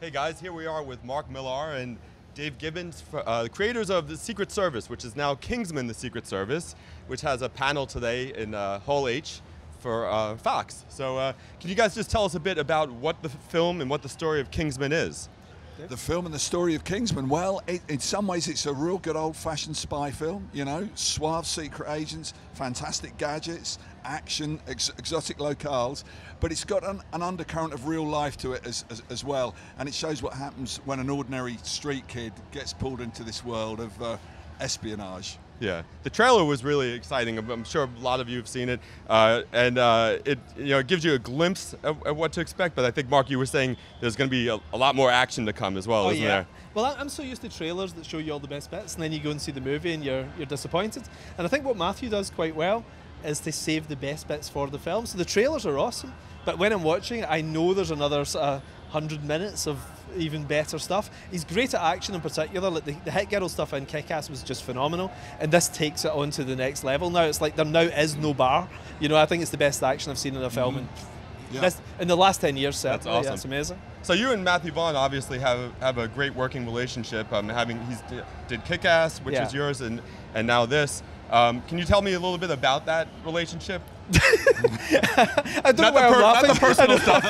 Hey guys, here we are with Mark Millar and Dave Gibbons, creators of the Secret Service, which is now Kingsman: The Secret Service, which has a panel today in Hall H for Fox. So can you guys just tell us a bit about what the film and what the story of Kingsman is? The film and the story of Kingsman, well, in some ways it's a real good old-fashioned spy film, you know, suave secret agents, fantastic gadgets, action, exotic locales, but it's got an undercurrent of real life to it as well, and it shows what happens when an ordinary street kid gets pulled into this world of espionage. Yeah, the trailer was really exciting. I'm sure a lot of you have seen it, and it gives you a glimpse of what to expect. But I think, Mark, you were saying there's going to be a lot more action to come as well, isn't there? Well, I'm so used to trailers that show you all the best bits, and then you go and see the movie and you're disappointed. And I think what Matthew does quite well is to save the best bits for the film. So the trailers are awesome, but when I'm watching it, I know there's another 100 minutes of even better stuff. He's great at action in particular. Like the Hit Girl stuff in Kick-Ass was just phenomenal, and this takes it on to the next level. Now it's like there now is no bar. You know, I think it's the best action I've seen in a film in the last 10 years. Certainly. That's awesome. Yeah, it's amazing. So you and Matthew Vaughn obviously have a great working relationship. Did Kick-Ass, which is yours, and now this. Can you tell me a little bit about that relationship? I don't know not the personal stuff.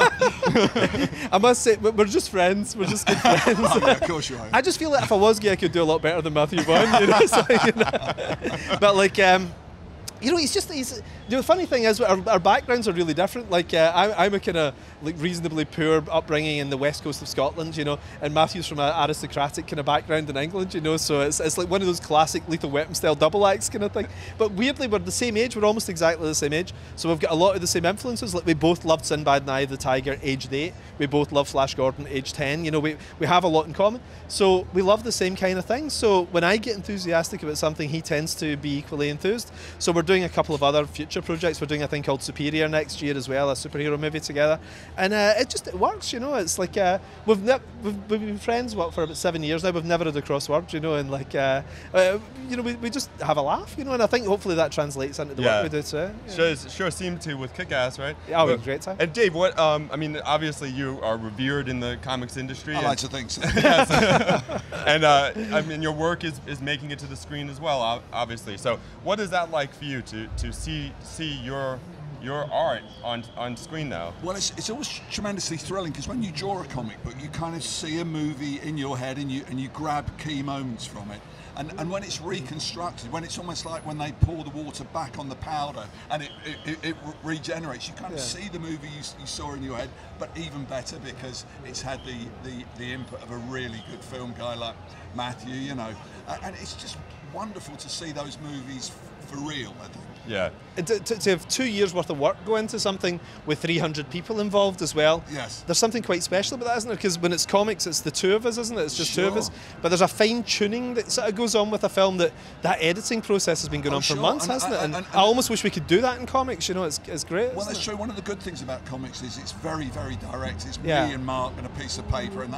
I must say, we're just friends. We're just good friends. Oh, yeah, of course you are. I just feel like if I was gay, I could do a lot better than Matthew Vaughn. You know? But like, you know, the funny thing is, our backgrounds are really different. Like, I'm a kind of like reasonably poor upbringing in the west coast of Scotland, you know, and Matthew's from an aristocratic kind of background in England, you know, so it's like one of those classic Lethal Weapon style double acts kind of thing. But weirdly, we're the same age. We're almost exactly the same age, so we've got a lot of the same influences. Like, we both loved Sinbad and Eye of the Tiger, aged 8. We both love Flash Gordon, aged 10. You know, we have a lot in common, so we love the same kind of things. So when I get enthusiastic about something, he tends to be equally enthused. So we're doing a couple of other future projects. We're doing a thing called Superior next year as well, a superhero movie together, and it works, you know. It's like we've been friends for about 7 years now. We've never had a cross word, you know, and like you know, we just have a laugh, you know, and I think hopefully that translates into the work we do too. Yeah. Sure seemed to with Kick-Ass, right? Yeah, we had a great time. And Dave, what I mean, obviously you are revered in the comics industry. I like to think so. Yes. And I mean, your work is making it to the screen as well, obviously. So what is that like for you to see your art on screen now? Well, it's always tremendously thrilling, because when you draw a comic book, you kind of see a movie in your head and you grab key moments from it. And when it's reconstructed, when it's almost like when they pour the water back on the powder and it regenerates, you kind of see the movie you saw in your head, but even better because it's had the input of a really good film guy like Matthew, you know. And it's just wonderful to see those movies for real, I think. Yeah. To have 2 years worth of work go into something with 300 people involved as well. Yes. There's something quite special about that, isn't there? Because when it's comics, it's the two of us, isn't it? It's just two of us. But there's a fine tuning that sort of goes on with a film that editing process has been going on for months, hasn't it? And I almost wish we could do that in comics, you know. It's great. Well, that's true. One of the good things about comics is it's very, very direct. It's me and Mark and a piece of paper and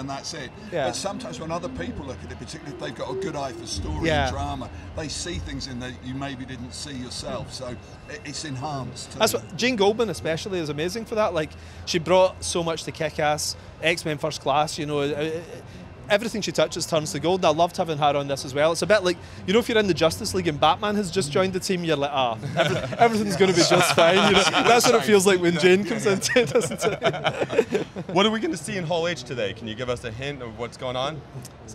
that's it. Yeah. But sometimes when other people look at it, particularly if they've got a good eye for story and drama, they see things in there you maybe didn't see yourself, so it's enhanced. That's what Jane Goldman especially is amazing for that. Like, she brought so much to Kick-Ass, X-Men First Class, you know. Everything she touches turns to gold. I loved having her on this as well. It's a bit like, you know, if you're in the Justice League and Batman has just joined the team, you're like, everything's going to be just fine. You know? That's what it feels like when Jane comes into it, doesn't it? What are we going to see in Hall H today? Can you give us a hint of what's going on?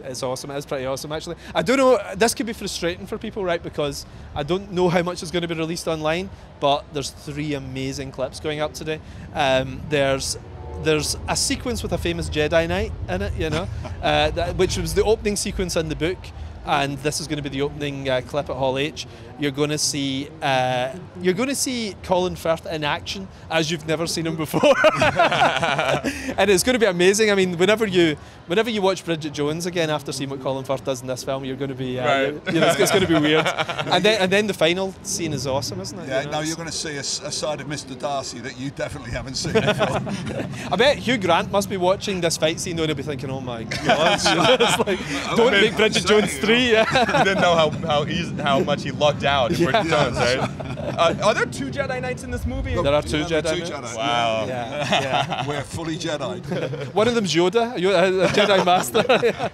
It's awesome. It is pretty awesome, actually. I don't know, this could be frustrating for people, right, because I don't know how much is going to be released online, but there's 3 amazing clips going up today. There's a sequence with a famous Jedi Knight in it, you know, which was the opening sequence in the book, and this is going to be the opening clip at Hall H. You're going to see Colin Firth in action as you've never seen him before, and it's going to be amazing. I mean, whenever you watch Bridget Jones again after seeing what Colin Firth does in this film, you're going to be, you know, it's going to be weird. And then the final scene is awesome, isn't it? Yeah, you know, you're going to see a side of Mr. Darcy that you definitely haven't seen before. I bet Hugh Grant must be watching this fight scene, though, and he'll be thinking, "Oh my God, you know, it's like, don't make Bridget Jones 3." You didn't know how much he lucked out in Bridget Jones, right? Are there 2 Jedi Knights in this movie? There are 2 Yeah, Jedi. two Knights. Jedi. Wow. Yeah. We're fully Jedi. One of them's Yoda, a Jedi Master.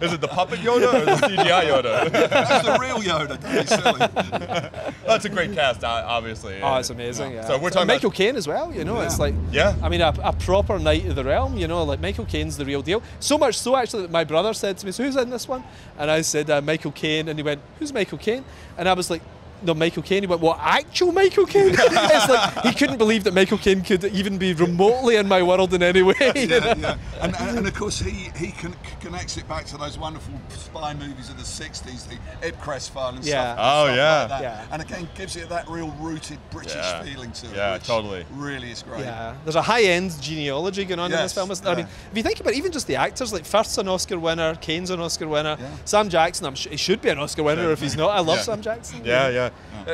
Is it the puppet Yoda or the CGI Yoda? That's the real Yoda. Don't be silly. That's a great cast, obviously. Oh, it's amazing. Yeah. So we're talking Michael about Caine as well. You know, it's like I mean, a proper Knight of the Realm. You know, like Michael Caine's the real deal. So much so actually that my brother said to me, "So who's in this one?" And I said Michael Caine, and he went, "Who's Michael Caine?" And I was like, "No, Michael Caine." He went, "What, actual Michael Caine?" It's like he couldn't believe that Michael Caine could even be remotely in my world in any way. Yeah. And of course he connects it back to those wonderful spy movies of the 60s, the Ipcress file and stuff. Oh, stuff yeah. like that. Yeah. And again gives it that real rooted British feeling to it. Yeah, which totally. Really is great. Yeah, there's a high-end genealogy going on in this Yes, film. I mean, if you think about it, even just the actors, like Firth's an Oscar winner, Kane's an Oscar winner, Yeah. Sam Jackson, he should be an Oscar winner if he's not. I love Sam Jackson. Yeah.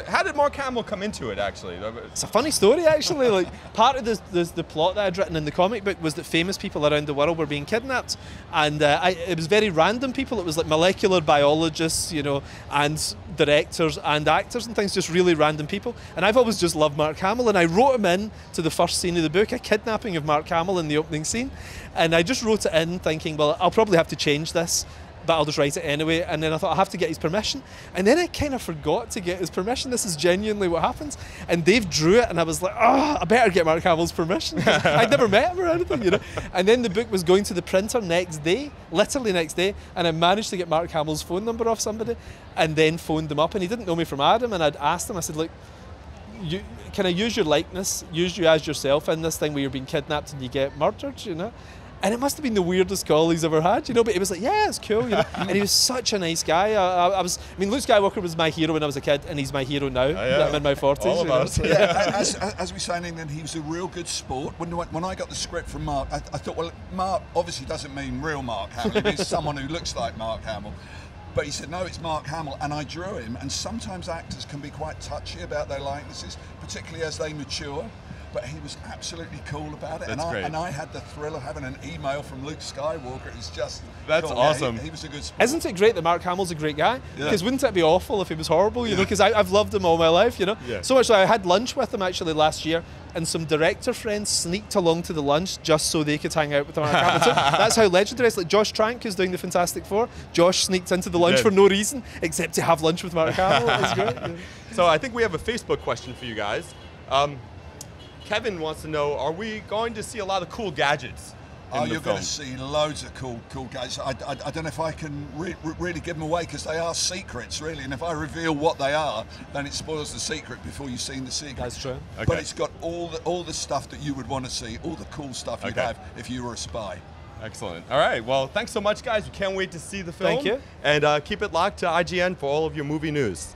How did Mark Hamill come into it, actually? It's a funny story, actually. Like part of the plot that I'd written in the comic book was that famous people around the world were being kidnapped, and it was very random people. It was like molecular biologists, you know, and directors and actors and things, just really random people. And I've always just loved Mark Hamill, and I wrote him in to the first scene of the book, a kidnapping of Mark Hamill in the opening scene, and I just wrote it in thinking, well, I'll probably have to change this, but I'll just write it anyway. And then I thought, I'll have to get his permission. And then I kind of forgot to get his permission. This is genuinely what happens. And Dave drew it, and I was like, I better get Mark Hamill's permission. I'd never met him or anything, you know. And then the book was going to the printer next day, literally next day, and I managed to get Mark Hamill's phone number off somebody, and then phoned him up. And he didn't know me from Adam, and I'd asked him, I said, look, can I use your likeness, use you as yourself in this thing where you're being kidnapped and you get murdered, you know? And it must have been the weirdest call he's ever had, you know, but he was like, yeah, it's cool, you know. And he was such a nice guy. I mean, Luke Skywalker was my hero when I was a kid, and he's my hero now that I'm in my 40s. All of us. Yeah, as we say in England, he was a real good sport. When I got the script from Mark, I thought, well, Mark obviously doesn't mean real Mark Hamill. It means someone who looks like Mark Hamill. But he said, no, it's Mark Hamill, and I drew him. And sometimes actors can be quite touchy about their likenesses, particularly as they mature. But he was absolutely cool about it. That's great. And I had the thrill of having an email from Luke Skywalker. It was just That's cool. awesome. Yeah, he was a good sport. Isn't it great that Mark Hamill's a great guy? Yeah. Because wouldn't it be awful if he was horrible, you know? Because I've loved him all my life, you know? Yeah. So much so I had lunch with him actually last year, and some director friends sneaked along to the lunch just so they could hang out with Mark Hamill. So that's how legendary it is. Like Josh Trank, who's doing the Fantastic Four, Josh sneaked into the lunch did. for no reason except to have lunch with Mark Hamill. It was great. Yeah. So I think we have a Facebook question for you guys. Kevin wants to know, are we going to see a lot of cool gadgets in the you're film? going to see loads of cool gadgets. I don't know if I can really give them away because they are secrets, really. And if I reveal what they are, then it spoils the secret before you've seen the secret. That's true. Okay. But it's got all the stuff that you would want to see, all the cool stuff you'd have if you were a spy. Excellent. All right. Well, thanks so much, guys. We can't wait to see the film. Thank you. And keep it locked to IGN for all of your movie news.